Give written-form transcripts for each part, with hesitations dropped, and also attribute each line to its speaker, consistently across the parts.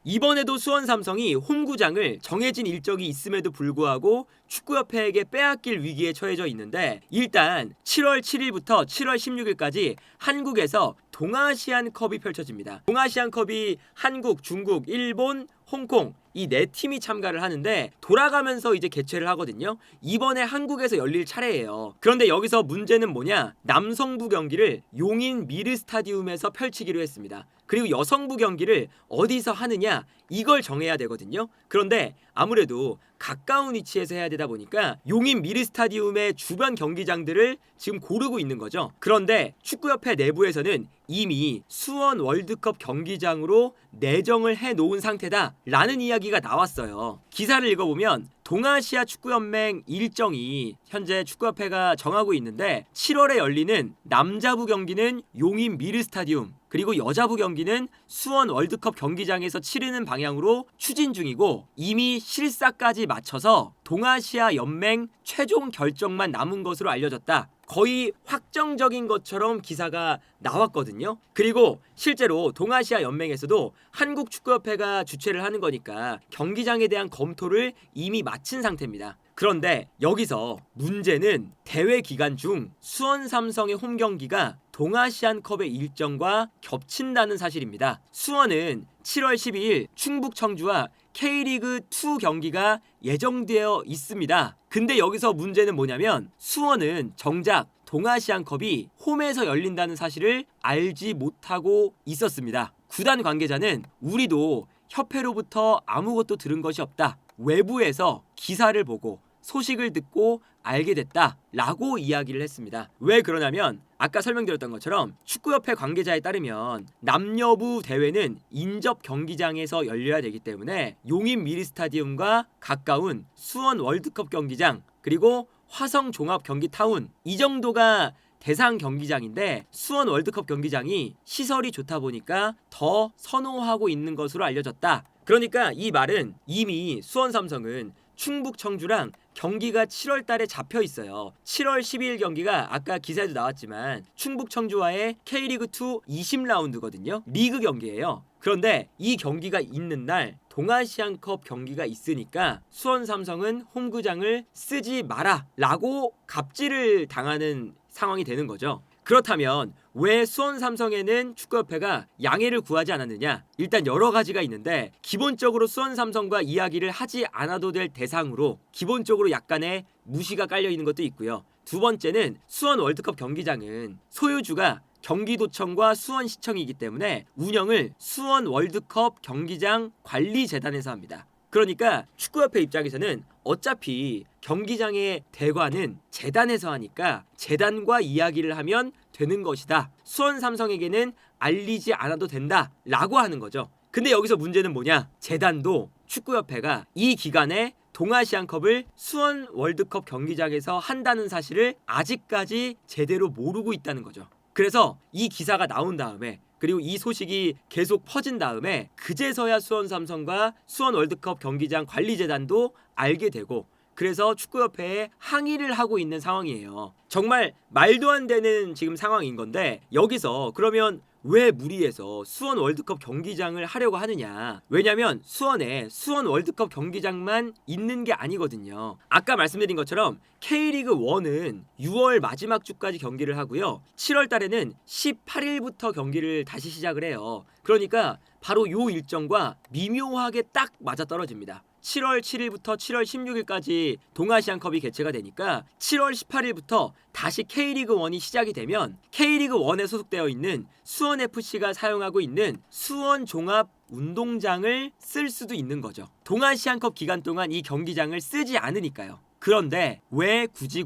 Speaker 1: 이번에도 수원 삼성이 홈구장을 정해진 일정이 있음에도 불구하고 축구협회에게 빼앗길 위기에 처해져 있는데, 일단 7월 7일부터 7월 16일까지 한국에서 동아시안컵이 펼쳐집니다. 동아시안컵이 한국, 중국, 일본, 홍콩 이 네 팀이 참가를 하는데 돌아가면서 이제 개최를 하거든요. 이번에 한국에서 열릴 차례예요. 그런데 여기서 문제는 뭐냐? 남성부 경기를 용인 미르 스타디움에서 펼치기로 했습니다. 그리고 여성부 경기를 어디서 하느냐, 이걸 정해야 되거든요. 그런데 아무래도 가까운 위치에서 해야 되다 보니까 용인 미르 스타디움의 주변 경기장들을 지금 고르고 있는 거죠. 그런데 축구협회 내부에서는 이미 수원 월드컵 경기장으로 내정을 해놓은 상태다라는 이야기가 나왔어요. 기사를 읽어보면 동아시아 축구연맹 일정이 현재 축구협회가 정하고 있는데, 7월에 열리는 남자부 경기는 용인 미르 스타디움, 그리고 여자부 경기는 수원 월드컵 경기장에서 치르는 방향으로 추진 중이고, 이미 실사까지 맞춰서 동아시아 연맹 최종 결정만 남은 것으로 알려졌다. 거의 확정적인 것처럼 기사가 나왔거든요. 그리고 실제로 동아시아 연맹에서도 한국 축구협회가 주최를 하는 거니까 경기장에 대한 검토를 이미 마친 상태입니다. 그런데 여기서 문제는 대회 기간 중 수원 삼성의 홈 경기가 동아시안컵의 일정과 겹친다는 사실입니다. 수원은 7월 12일 충북 청주와 K리그2 경기가 예정되어 있습니다. 근데 여기서 문제는 뭐냐면, 수원은 정작 동아시안컵이 홈에서 열린다는 사실을 알지 못하고 있었습니다. 구단 관계자는 우리도 협회로부터 아무것도 들은 것이 없다, 외부에서 기사를 보고 소식을 듣고 알게 됐다 라고 이야기를 했습니다. 왜 그러냐면, 아까 설명드렸던 것처럼 축구협회 관계자에 따르면 남녀부 대회는 인접 경기장에서 열려야 되기 때문에 용인 미리 스타디움과 가까운 수원 월드컵 경기장, 그리고 화성 종합 경기 타운, 이 정도가 대상 경기장인데 수원 월드컵 경기장이 시설이 좋다 보니까 더 선호하고 있는 것으로 알려졌다. 그러니까 이 말은 이미 수원 삼성은 충북 청주랑 경기가 7월 달에 잡혀 있어요. 7월 12일 경기가 아까 기사에도 나왔지만 충북 청주와의 K리그2 20라운드거든요. 리그 경기예요. 그런데 이 경기가 있는 날 동아시안컵 경기가 있으니까 수원 삼성은 홈구장을 쓰지 마라 라고 갑질을 당하는 상황이 되는 거죠. 그렇다면 왜 수원 삼성에는 축구협회가 양해를 구하지 않았느냐? 일단 여러 가지가 있는데, 기본적으로 수원 삼성과 이야기를 하지 않아도 될 대상으로 기본적으로 약간의 무시가 깔려 있는 것도 있고요. 두 번째는 수원 월드컵 경기장은 소유주가 경기도청과 수원시청이기 때문에 운영을 수원 월드컵 경기장 관리재단에서 합니다. 그러니까 축구협회 입장에서는 어차피 경기장의 대관은 재단에서 하니까 재단과 이야기를 하면 되는 것이다, 수원 삼성에게는 알리지 않아도 된다 라고 하는 거죠. 근데 여기서 문제는 뭐냐? 재단도 축구협회가 이 기간에 동아시안컵을 수원 월드컵 경기장에서 한다는 사실을 아직까지 제대로 모르고 있다는 거죠. 그래서 이 기사가 나온 다음에, 그리고 이 소식이 계속 퍼진 다음에 그제서야 수원 삼성과 수원 월드컵 경기장 관리재단도 알게 되고, 그래서 축구협회에 항의를 하고 있는 상황이에요. 정말 말도 안 되는 지금 상황인 건데, 여기서 그러면 왜 무리해서 수원 월드컵 경기장을 하려고 하느냐? 왜냐면 수원에 수원 월드컵 경기장만 있는 게 아니거든요. 아까 말씀드린 것처럼 K리그 1은 6월 마지막 주까지 경기를 하고요. 7월 달에는 18일부터 경기를 다시 시작을 해요. 그러니까 바로 요 일정과 미묘하게 딱 맞아떨어집니다. 7월 7일부터 7월 16일까지 동아시안컵이 개최가 되니까 7월 18일부터 다시 K리그 1이 시작이 되면 K리그 1에 소속되어 있는 수원FC가 사용하고 있는 수원 종합 운동장을 쓸 수도 있는 거죠. 동아시안컵 기간 동안 이 경기장을 쓰지 않으니까요. 그런데 왜 굳이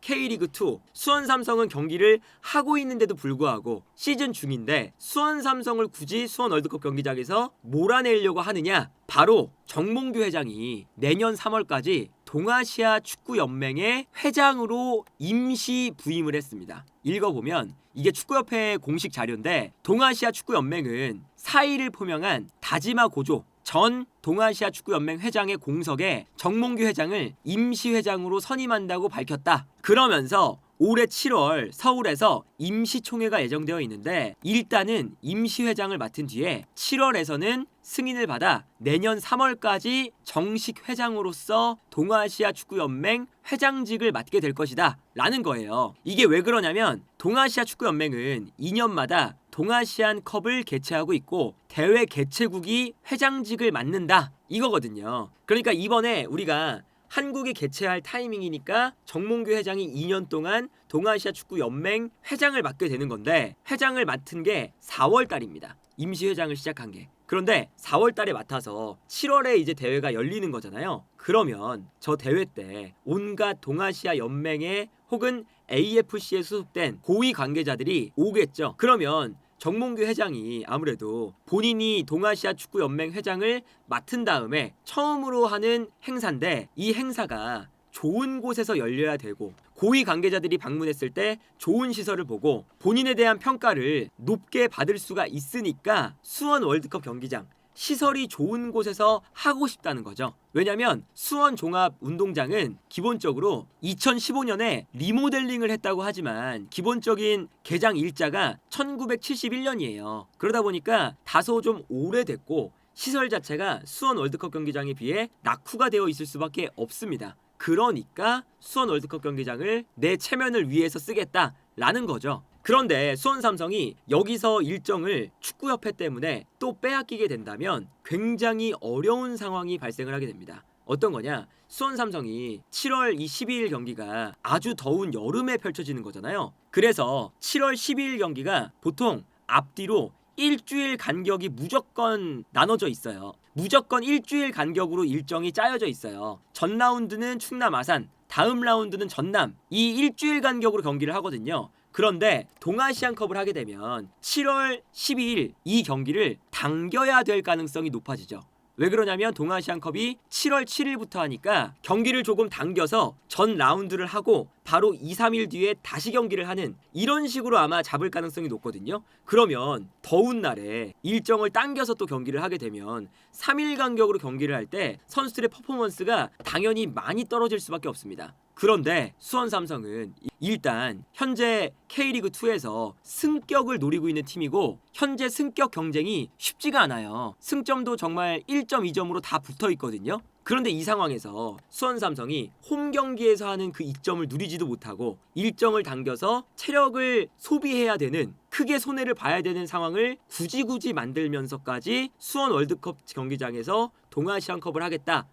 Speaker 1: K리그2 수원 삼성은 경기를 하고 있는데도 불구하고 시즌 중인데 수원 삼성을 굳이 수원 월드컵 경기장에서 몰아내려고 하느냐? 바로 정몽규 회장이 내년 3월까지 동아시아 축구연맹의 회장으로 임시 부임을 했습니다. 읽어보면 이게 축구협회의 공식 자료인데, 동아시아 축구연맹은 4일을 포명한 다지마 고조 전 동아시아 축구연맹 회장의 공석에 정몽규 회장을 임시회장으로 선임한다고 밝혔다. 그러면서 올해 7월 서울에서 임시총회가 예정되어 있는데 일단은 임시회장을 맡은 뒤에 7월에서는 승인을 받아 내년 3월까지 정식 회장으로서 동아시아 축구연맹 회장직을 맡게 될 것이다 라는 거예요. 이게 왜 그러냐면 동아시아 축구연맹은 2년마다 동아시안 컵을 개최하고 있고 대회 개최국이 회장직을 맡는다 이거거든요. 그러니까 이번에 우리가 한국이 개최할 타이밍이니까 정몽규 회장이 2년 동안 동아시아 축구 연맹 회장을 맡게 되는 건데 회장을 맡은 게 4월 달입니다. 임시회장을 시작한 게. 그런데 4월 달에 맡아서 7월에 이제 대회가 열리는 거잖아요. 그러면 저 대회 때 온갖 동아시아 연맹에 혹은 AFC에 소속된 고위 관계자들이 오겠죠. 그러면 정몽규 회장이 아무래도 본인이 동아시아 축구연맹 회장을 맡은 다음에 처음으로 하는 행사인데 이 행사가 좋은 곳에서 열려야 되고 고위 관계자들이 방문했을 때 좋은 시설을 보고 본인에 대한 평가를 높게 받을 수가 있으니까 수원 월드컵 경기장 시설이 좋은 곳에서 하고 싶다는 거죠. 왜냐면 수원 종합운동장은 기본적으로 2015년에 리모델링을 했다고 하지만 기본적인 개장 일자가 1971년이에요. 그러다 보니까 다소 좀 오래됐고 시설 자체가 수원 월드컵 경기장에 비해 낙후가 되어 있을 수밖에 없습니다. 그러니까 수원 월드컵 경기장을 내 체면을 위해서 쓰겠다라는 거죠. 그런데 수원 삼성이 여기서 일정을 축구협회 때문에 또 빼앗기게 된다면 굉장히 어려운 상황이 발생을 하게 됩니다. 어떤 거냐? 수원 삼성이 7월 12일 경기가 아주 더운 여름에 펼쳐지는 거잖아요. 그래서 7월 12일 경기가 보통 앞뒤로 일주일 간격이 무조건 나눠져 있어요. 무조건 일주일 간격으로 일정이 짜여져 있어요. 전 라운드는 충남 아산, 다음 라운드는 전남. 이 일주일 간격으로 경기를 하거든요. 그런데 동아시안컵을 하게 되면 7월 12일 이 경기를 당겨야 될 가능성이 높아지죠. 왜 그러냐면 동아시안컵이 7월 7일부터 하니까 경기를 조금 당겨서 전 라운드를 하고 바로 2, 3일 뒤에 다시 경기를 하는 이런 식으로 아마 잡을 가능성이 높거든요. 그러면 더운 날에 일정을 당겨서 또 경기를 하게 되면 3일 간격으로 경기를 할 때 선수들의 퍼포먼스가 당연히 많이 떨어질 수밖에 없습니다. 그런데 수원 삼성은 일단 현재 K리그2에서 승격을 노리고 있는 팀이고 현재 승격 경쟁이 쉽지가 않아요. 승점도 정말 1점, 2점으로 다 붙어 있거든요. 그런데 이 상황에서 수원 삼성이 홈 경기에서 하는 그 이점을 누리지도 못하고 일정을 당겨서 체력을 소비해야 되는 크게 손해를 봐야 되는 상황을 굳이 만들면서까지 수원 월드컵 경기장에서 동아시안컵을 하겠다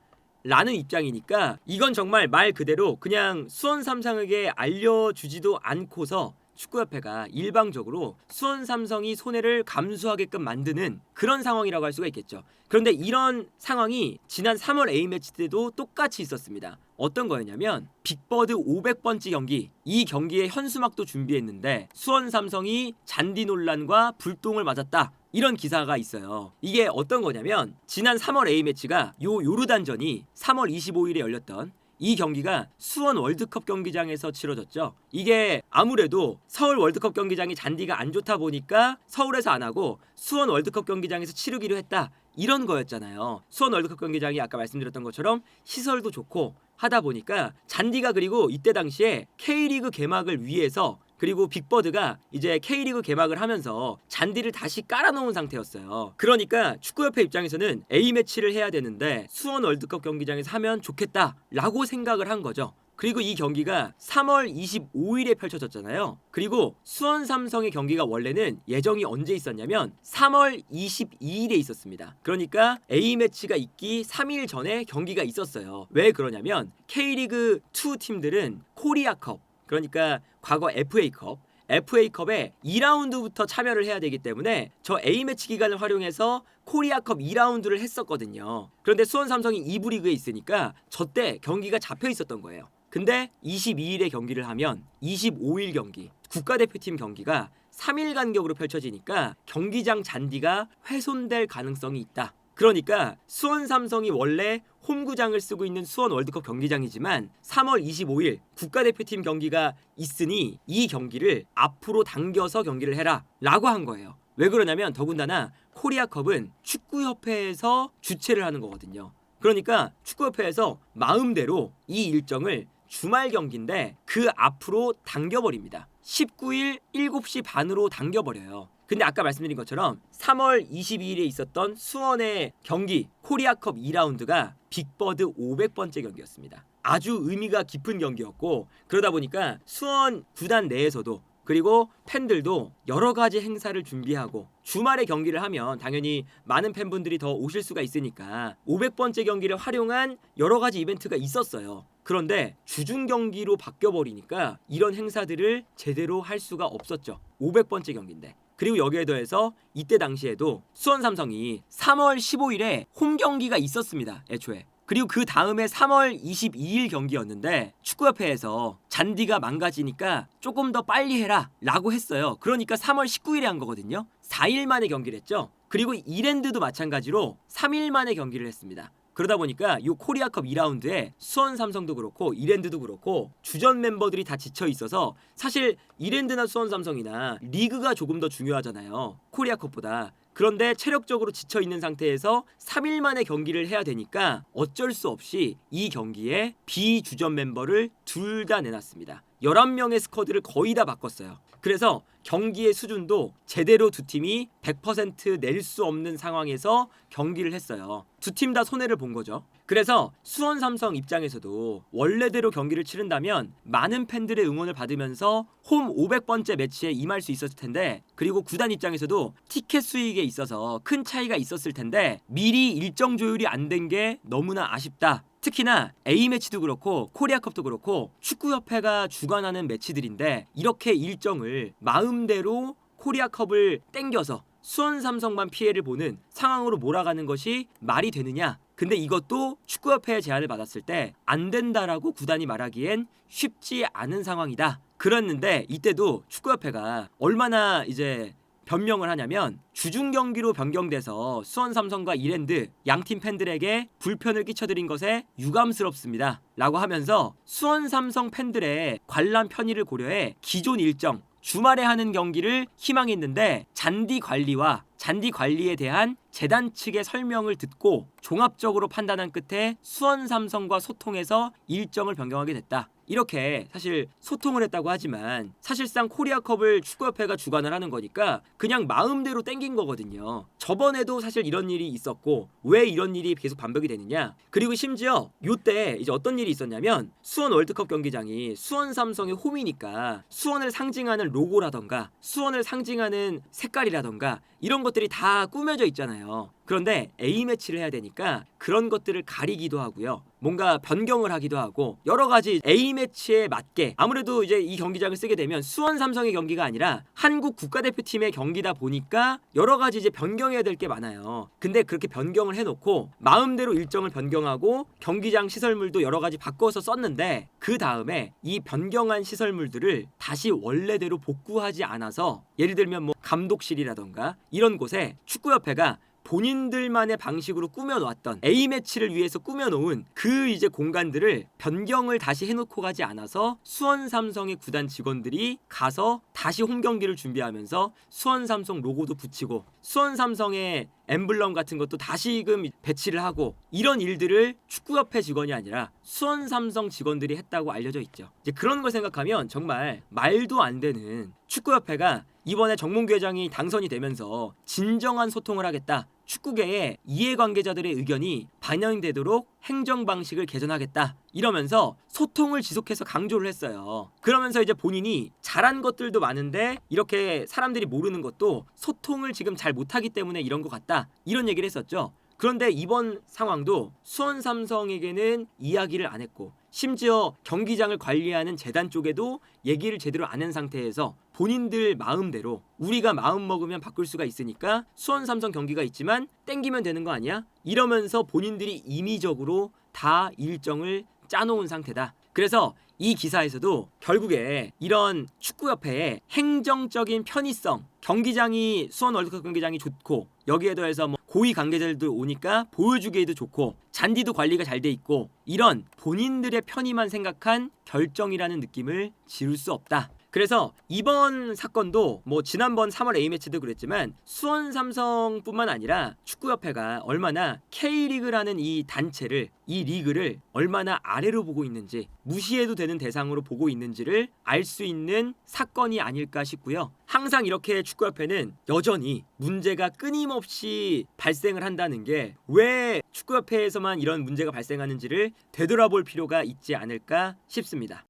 Speaker 1: 라는 입장이니까 이건 정말 말 그대로 그냥 수원 삼성에게 알려주지도 않고서 축구협회가 일방적으로 수원 삼성이 손해를 감수하게끔 만드는 그런 상황이라고 할 수가 있겠죠. 그런데 이런 상황이 지난 3월 A매치 때도 똑같이 있었습니다. 어떤 거였냐면 빅버드 500번째 경기, 이 경기에 현수막도 준비했는데 수원 삼성이 잔디 논란과 불똥을 맞았다, 이런 기사가 있어요. 이게 어떤 거냐면 지난 3월 A매치가 요르단전이 3월 25일에 열렸던 이 경기가 수원 월드컵 경기장에서 치러졌죠. 이게 아무래도 서울 월드컵 경기장이 잔디가 안 좋다 보니까 서울에서 안 하고 수원 월드컵 경기장에서 치르기로 했다, 이런 거였잖아요. 수원 월드컵 경기장이 아까 말씀드렸던 것처럼 시설도 좋고 하다 보니까 잔디가, 그리고 이때 당시에 K리그 개막을 위해서 그리고 빅버드가 이제 K리그 개막을 하면서 잔디를 다시 깔아놓은 상태였어요. 그러니까 축구협회 입장에서는 A매치를 해야 되는데 수원 월드컵 경기장에서 하면 좋겠다라고 생각을 한 거죠. 그리고 이 경기가 3월 25일에 펼쳐졌잖아요. 그리고 수원 삼성의 경기가 원래는 예정이 언제 있었냐면 3월 22일에 있었습니다. 그러니까 A매치가 있기 3일 전에 경기가 있었어요. 왜 그러냐면 K리그 2 팀들은 코리아컵, 그러니까 과거 FA컵에 2라운드부터 참여를 해야 되기 때문에 저 A매치 기간을 활용해서 코리아컵 2라운드를 했었거든요. 그런데 수원 삼성이 2부 리그에 있으니까 저 때 경기가 잡혀 있었던 거예요. 근데 22일에 경기를 하면 25일 경기, 국가대표팀 경기가 3일 간격으로 펼쳐지니까 경기장 잔디가 훼손될 가능성이 있다. 그러니까 수원 삼성이 원래 홈구장을 쓰고 있는 수원 월드컵 경기장이지만 3월 25일 국가대표팀 경기가 있으니 이 경기를 앞으로 당겨서 경기를 해라 라고 한 거예요. 왜 그러냐면 더군다나 코리아컵은 축구협회에서 주최를 하는 거거든요. 그러니까 축구협회에서 마음대로 이 일정을 주말 경기인데 그 앞으로 당겨버립니다. 19일 7시 반으로 당겨버려요. 근데 아까 말씀드린 것처럼 3월 22일에 있었던 수원의 경기 코리아컵 2라운드가 빅버드 500번째 경기였습니다. 아주 의미가 깊은 경기였고, 그러다 보니까 수원 구단 내에서도 그리고 팬들도 여러 가지 행사를 준비하고, 주말에 경기를 하면 당연히 많은 팬분들이 더 오실 수가 있으니까 500번째 경기를 활용한 여러 가지 이벤트가 있었어요. 그런데 주중 경기로 바뀌어버리니까 이런 행사들을 제대로 할 수가 없었죠. 500번째 경기인데. 그리고 여기에 더해서 이때 당시에도 수원 삼성이 3월 15일에 홈 경기가 있었습니다. 애초에. 그리고 그 다음에 3월 22일 경기였는데 축구협회에서 잔디가 망가지니까 조금 더 빨리 해라 라고 했어요. 그러니까 3월 19일에 한 거거든요. 4일 만에 경기를 했죠. 그리고 이랜드도 마찬가지로 3일 만에 경기를 했습니다. 그러다 보니까 이 코리아컵 2라운드에 수원 삼성도 그렇고 이랜드도 그렇고 주전 멤버들이 다 지쳐 있어서, 사실 이랜드나 수원 삼성이나 리그가 조금 더 중요하잖아요, 코리아컵보다. 그런데 체력적으로 지쳐 있는 상태에서 3일 만에 경기를 해야 되니까 어쩔 수 없이 이 경기에 비주전 멤버를 둘 다 내놨습니다. 11명의 스쿼드를 거의 다 바꿨어요. 그래서 경기의 수준도 제대로 두 팀이 100% 낼 수 없는 상황에서 경기를 했어요. 두 팀 다 손해를 본 거죠. 그래서 수원 삼성 입장에서도 원래대로 경기를 치른다면 많은 팬들의 응원을 받으면서 홈 500번째 매치에 임할 수 있었을 텐데, 그리고 구단 입장에서도 티켓 수익에 있어서 큰 차이가 있었을 텐데 미리 일정 조율이 안 된 게 너무나 아쉽다. 특히나 A매치도 그렇고 코리아컵도 그렇고 축구협회가 주관하는 매치들인데 이렇게 일정을 마음대로 코리아컵을 땡겨서 수원 삼성만 피해를 보는 상황으로 몰아가는 것이 말이 되느냐? 근데 이것도 축구협회의 제안을 받았을 때 안 된다라고 구단이 말하기엔 쉽지 않은 상황이다. 그랬는데 이때도 축구협회가 얼마나 이제 변명을 하냐면, 주중 경기로 변경돼서 수원 삼성과 이랜드 양팀 팬들에게 불편을 끼쳐드린 것에 유감스럽습니다 라고 하면서 수원 삼성 팬들의 관람 편의를 고려해 기존 일정 주말에 하는 경기를 희망했는데 잔디 관리에 대한 재단 측의 설명을 듣고 종합적으로 판단한 끝에 수원 삼성과 소통해서 일정을 변경하게 됐다. 이렇게 사실 소통을 했다고 하지만 사실상 코리아컵을 축구협회가 주관을 하는 거니까 그냥 마음대로 땡긴 거거든요. 저번에도 사실 이런 일이 있었고 왜 이런 일이 계속 반복이 되느냐. 그리고 심지어 요때 이제 어떤 일이 있었냐면, 수원 월드컵 경기장이 수원 삼성의 홈이니까 수원을 상징하는 로고라던가 수원을 상징하는 색깔이라던가 이런 것들이 다 꾸며져 있잖아요. 그런데 A매치를 해야 되니까 그런 것들을 가리기도 하고요, 뭔가 변경을 하기도 하고, 여러 가지 A매치에 맞게 아무래도 이제 이 경기장을 쓰게 되면 수원 삼성의 경기가 아니라 한국 국가대표팀의 경기다 보니까 여러 가지 이제 변경해야 될 게 많아요. 근데 그렇게 변경을 해놓고 마음대로 일정을 변경하고 경기장 시설물도 여러 가지 바꿔서 썼는데 그 다음에 이 변경한 시설물들을 다시 원래대로 복구하지 않아서, 예를 들면 뭐 감독실이라던가 이런 곳에 축구협회가 본인들만의 방식으로 꾸며놓았던 A매치를 위해서 꾸며놓은 그 이제 공간들을 변경을 다시 해놓고 가지 않아서 수원 삼성의 구단 직원들이 가서 다시 홈 경기를 준비하면서 수원 삼성 로고도 붙이고 수원 삼성의 엠블럼 같은 것도 다시금 배치를 하고, 이런 일들을 축구협회 직원이 아니라 수원 삼성 직원들이 했다고 알려져 있죠. 이제 그런 걸 생각하면 정말 말도 안 되는, 축구협회가 이번에 정몽규 회장이 당선이 되면서 진정한 소통을 하겠다, 축구계의 이해관계자들의 의견이 반영되도록 행정 방식을 개선하겠다 이러면서 소통을 지속해서 강조를 했어요. 그러면서 이제 본인이 잘한 것들도 많은데 이렇게 사람들이 모르는 것도 소통을 지금 잘 못하기 때문에 이런 것 같다, 이런 얘기를 했었죠. 그런데 이번 상황도 수원 삼성에게는 이야기를 안 했고, 심지어 경기장을 관리하는 재단 쪽에도 얘기를 제대로 안 한 상태에서 본인들 마음대로 우리가 마음 먹으면 바꿀 수가 있으니까 수원 삼성 경기가 있지만 땡기면 되는 거 아니야? 이러면서 본인들이 임의적으로 다 일정을 짜놓은 상태다. 그래서 이 기사에서도 결국에 이런 축구협회의 행정적인 편의성, 경기장이 수원 월드컵 경기장이 좋고 여기에 더해서 뭐 고위 관계자들도 오니까 보여주기에도 좋고 잔디도 관리가 잘 돼 있고, 이런 본인들의 편의만 생각한 결정이라는 느낌을 지울 수 없다. 그래서 이번 사건도 뭐 지난번 3월 A매치도 그랬지만 수원 삼성뿐만 아니라 축구협회가 얼마나 K리그라는 이 단체를, 이 리그를 얼마나 아래로 보고 있는지, 무시해도 되는 대상으로 보고 있는지를 알 수 있는 사건이 아닐까 싶고요. 항상 이렇게 축구협회는 여전히 문제가 끊임없이 발생을 한다는 게 왜 축구협회에서만 이런 문제가 발생하는지를 되돌아볼 필요가 있지 않을까 싶습니다.